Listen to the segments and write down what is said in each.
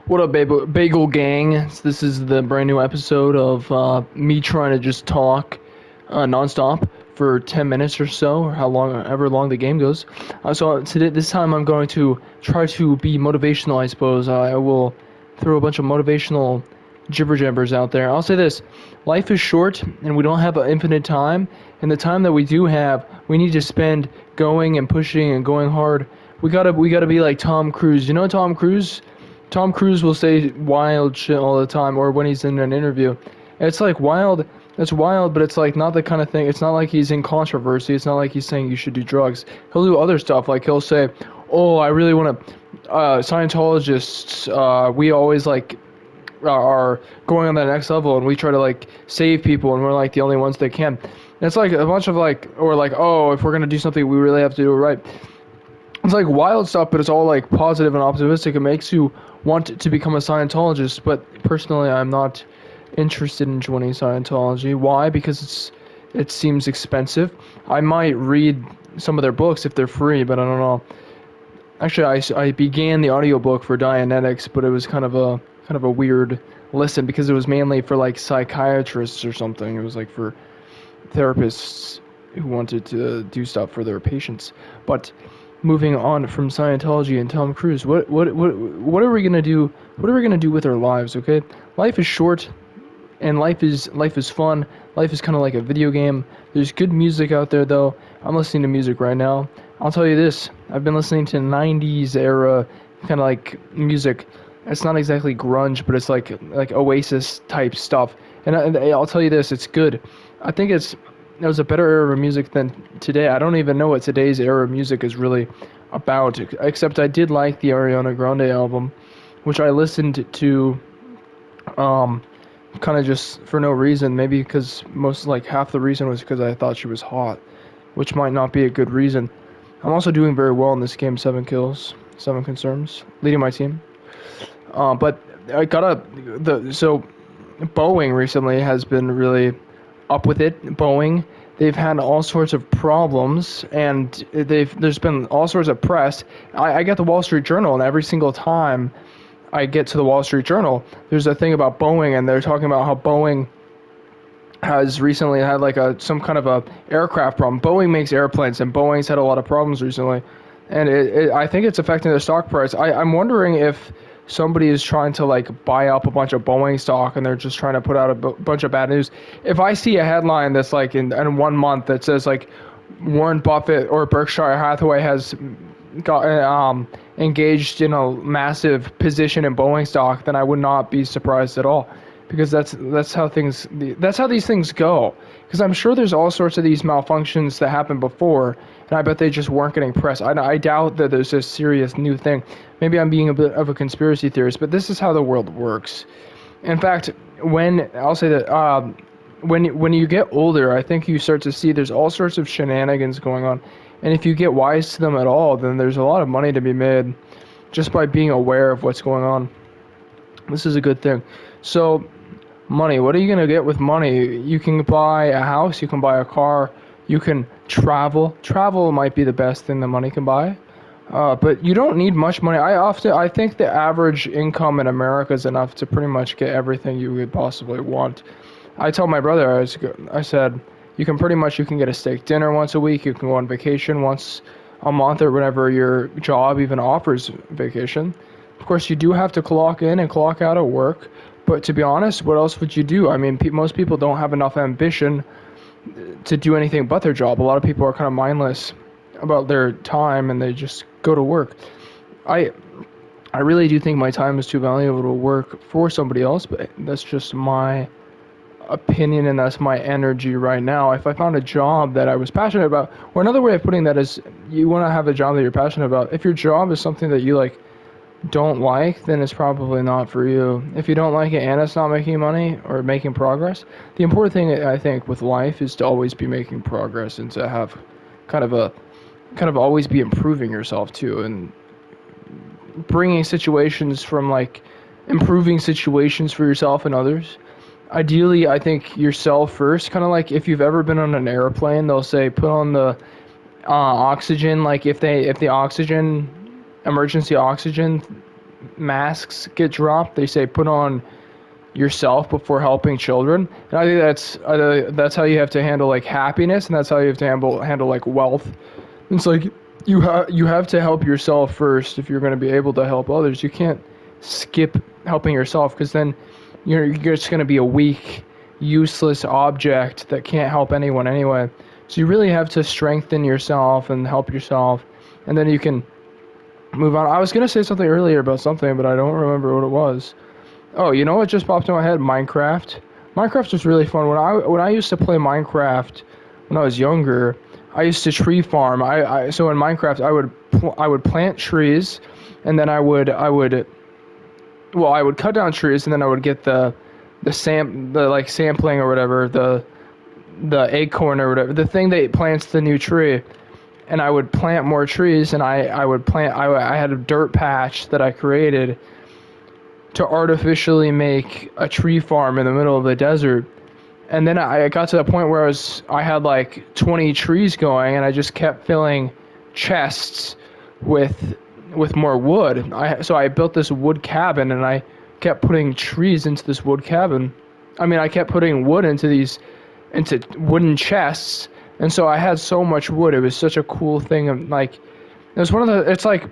What up, Bagel Gang? This is the brand new episode of me trying to just talk nonstop for 10 minutes or so, or ever long the game goes. This time, I'm going to try to be motivational. I suppose I will throw a bunch of motivational jibber jabbers out there. I'll say this: life is short, and we don't have an infinite time. And the time that we do have, we need to spend going and pushing and going hard. We gotta be like Tom Cruise. You know Tom Cruise? Tom Cruise will say wild shit all the time, or when he's in an interview. It's like wild. It's wild, but it's like not the kind of thing. It's not like he's in controversy. It's not like he's saying you should do drugs. He'll do other stuff. Like he'll say, "Oh, I really want to." Scientologists, we always like are going on that next level, and we try to like save people, and we're like the only ones that can. And it's like a bunch of like, or like, oh, if we're gonna do something, we really have to do it right. It's like wild stuff, but it's all like positive and optimistic. It makes you want to become a Scientologist, but personally, I'm not interested in joining Scientology. Why? Because it seems expensive. I might read some of their books if they're free, but I don't know. Actually, I began the audiobook for Dianetics, but it was kind of a weird listen because it was mainly for like psychiatrists or something. It was like for therapists who wanted to do stuff for their patients. But moving on from Scientology and Tom Cruise, what are we gonna do? What are we gonna do with our lives? Okay, life is short, and life is fun. Life is kind of like a video game. There's good music out there though. I'm listening to music right now. I'll tell you this: I've been listening to '90s era kind of like music. It's not exactly grunge, but it's like Oasis type stuff. And I'll tell you this: it's good. I think it was a better era of music than today. I don't even know what today's era of music is really about, except I did like the Ariana Grande album, which I listened to kind of just for no reason. Maybe because most, like, half the reason was because I thought she was hot, which might not be a good reason. I'm also doing very well in this game: 7 kills, 7 concerns, leading my team. But I gotta so Boeing recently has been really up with it. Boeing, they've had all sorts of problems, and there's been all sorts of press. I get the Wall Street Journal, and every single time I get to the Wall Street Journal, there's a thing about Boeing, and they're talking about how Boeing has recently had like some kind of a aircraft problem. Boeing makes airplanes, and Boeing's had a lot of problems recently, and I think it's affecting the stock price. I'm wondering if somebody is trying to like buy up a bunch of Boeing stock, and they're just trying to put out a bunch of bad news. If I see a headline that's like in 1 month that says like Warren Buffett or Berkshire Hathaway has got engaged in a massive position in Boeing stock, then I would not be surprised at all, because that's how these things go. Because I'm sure there's all sorts of these malfunctions that happened before, and I bet they just weren't getting press. I doubt that there's a serious new thing. Maybe I'm being a bit of a conspiracy theorist, but this is how the world works. In fact, I'll say that when you get older, I think you start to see there's all sorts of shenanigans going on, and if you get wise to them at all, then there's a lot of money to be made just by being aware of what's going on. This is a good thing. So, money. What are you going to get with money? You can buy a house, you can buy a car, you can travel. Travel might be the best thing that money can buy. But you don't need much money. I think the average income in America is enough to pretty much get everything you could possibly want. I told my brother, I said, you can get a steak dinner once a week, you can go on vacation once a month, or whenever your job even offers vacation. Of course, you do have to clock in and clock out at work, but to be honest, what else would you do? I mean, most people don't have enough ambition to do anything but their job. A lot of people are kind of mindless about their time, and they just go to work. I really do think my time is too valuable to work for somebody else, but that's just my opinion, and that's my energy right now. If I found a job that I was passionate about, or another way of putting that is, you want to have a job that you're passionate about. If your job is something that you like don't like, then it's probably not for you. If you don't like it and it's not making money or making progress, the important thing I think with life is to always be making progress, and to have kind of always be improving yourself too, and bringing situations from like improving situations for yourself and others. Ideally, I think yourself first. Kind of like if you've ever been on an airplane, they'll say put on the oxygen. Like if the oxygen, emergency oxygen masks get dropped. They say put on yourself before helping children, and I think that's how you have to handle like happiness, and that's how you have to handle like wealth. It's like you have to help yourself first if you're going to be able to help others. You can't skip helping yourself because then you're just going to be a weak, useless object that can't help anyone anyway. So you really have to strengthen yourself and help yourself, and then you can move on. I was going to say something earlier about something, but I don't remember what it was. Oh, you know what just popped in my head? Minecraft. Minecraft was really fun. When I used to play Minecraft when I was younger, I used to tree farm. So in Minecraft I would plant trees, and then I would cut down trees, and then I would get the like sampling or whatever, the acorn or whatever, the thing that plants the new tree, and I would plant more trees, and I had a dirt patch that I created to artificially make a tree farm in the middle of the desert. And then I got to the point where I had like 20 trees going, and I just kept filling chests with more wood. So I built this wood cabin, and I kept putting trees into this wood cabin. I mean, I kept putting wood into wooden chests, and so I had so much wood. It was such a cool thing. And like, it was one of the. It's like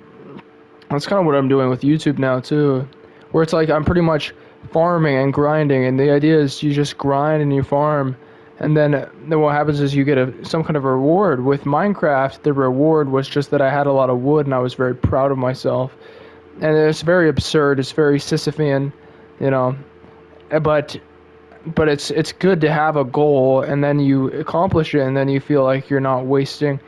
that's kind of what I'm doing with YouTube now too, where it's like I'm pretty much farming and grinding, and the idea is you just grind and you farm, and then what happens is you get some kind of reward. With Minecraft, the reward was just that I had a lot of wood, and I was very proud of myself. And it's very absurd. It's very Sisyphean, you know. But it's good to have a goal, and then you accomplish it, and then you feel like you're not wasting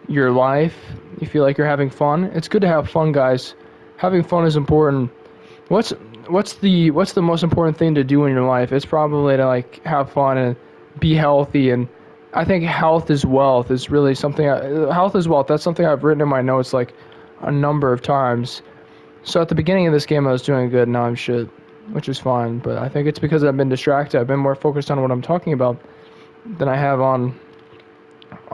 your life. You feel like you're having fun. It's good to have fun, guys. Having fun is important. What's the most important thing to do in your life? It's probably to like have fun and be healthy. And I think health is wealth is really something. Health is wealth. That's something I've written in my notes like a number of times. So at the beginning of this game I was doing good, now I'm shit, which is fine. But I think it's because I've been distracted. I've been more focused on what I'm talking about than I have on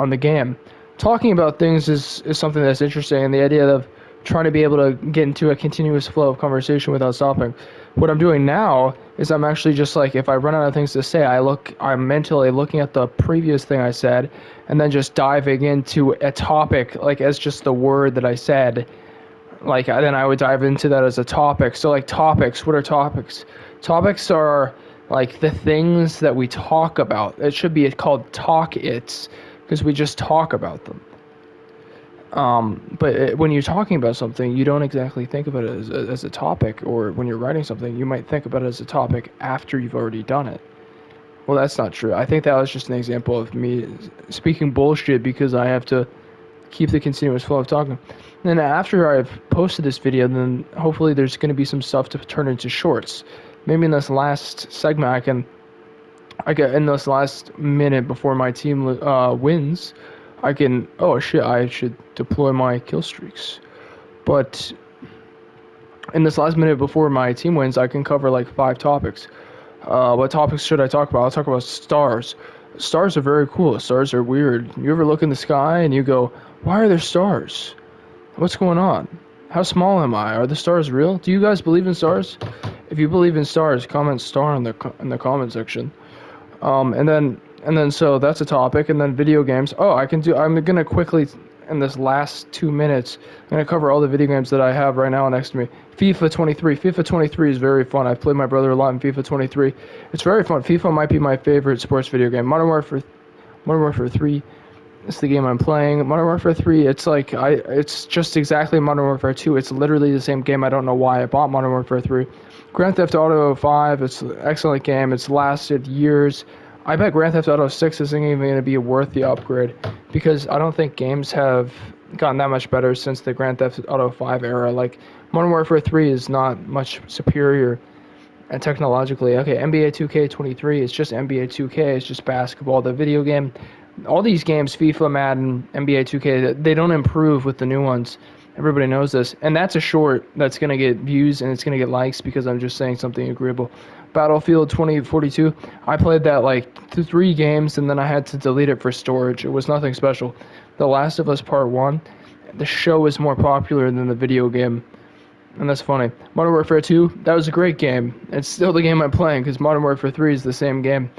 the game. Talking about things is something that's interesting, and the idea of trying to be able to get into a continuous flow of conversation without stopping. What I'm doing now is I'm actually just like, if I run out of things to say, I'm mentally looking at the previous thing I said, and then just diving into a topic, like as just the word that I said. Like, then I would dive into that as a topic. So like topics, what are topics? Topics are like the things that we talk about. It should be called talk-its, because we just talk about them. But when you're talking about something, you don't exactly think about it as a topic, or when you're writing something, you might think about it as a topic after you've already done it. Well, that's not true. I think that was just an example of me speaking bullshit because I have to keep the continuous flow of talking. And then after I've posted this video, then hopefully there's going to be some stuff to turn into shorts. Maybe in this last segment, in this last minute before my team wins, oh shit, I should deploy my kill streaks. But in this last minute before my team wins, I can cover like 5 topics. What topics should I talk about? I'll talk about stars. Stars are very cool. Stars are weird. You ever look in the sky and you go, why are there stars? What's going on? How small am I? Are the stars real? Do you guys believe in stars? If you believe in stars, comment star in the comment section. And then so that's a topic, and then video games. I'm gonna quickly, in this last 2 minutes, I'm gonna cover all the video games that I have right now next to me. FIFA 23. FIFA 23 is very fun. I've played my brother a lot in FIFA 23. It's very fun. FIFA might be my favorite sports video game. Modern Warfare 3. It's the game I'm playing. Modern Warfare 3, it's just exactly Modern Warfare 2. It's literally the same game. I don't know why I bought Modern Warfare 3. Grand Theft Auto 5, it's an excellent game. It's lasted years. I bet Grand Theft Auto 6 isn't even going to be worth the upgrade, because I don't think games have gotten that much better since the Grand Theft Auto 5 era. Like, Modern Warfare 3 is not much superior and technologically. Okay, NBA 2K23 is just NBA 2K. It's just basketball. The video game, all these games, FIFA, Madden, NBA 2K, they don't improve with the new ones. Everybody knows this. And that's a short that's going to get views and it's going to get likes because I'm just saying something agreeable. Battlefield 2042, I played that like 3 games and then I had to delete it for storage. It was nothing special. The Last of Us Part 1, the show is more popular than the video game. And that's funny. Modern Warfare 2, that was a great game. It's still the game I'm playing because Modern Warfare 3 is the same game.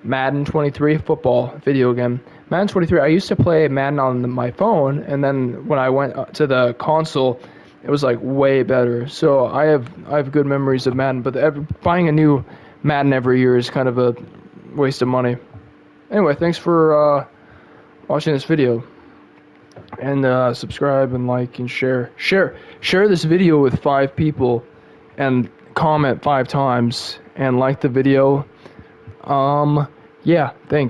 Madden 23, football, video game. Madden 23, I used to play Madden on my phone, and then when I went to the console, it was like way better. So I have good memories of Madden, but buying a new Madden every year is kind of a waste of money. Anyway, thanks for watching this video. And subscribe and like and share this video with 5 people and comment 5 times and like the video. Yeah, thanks.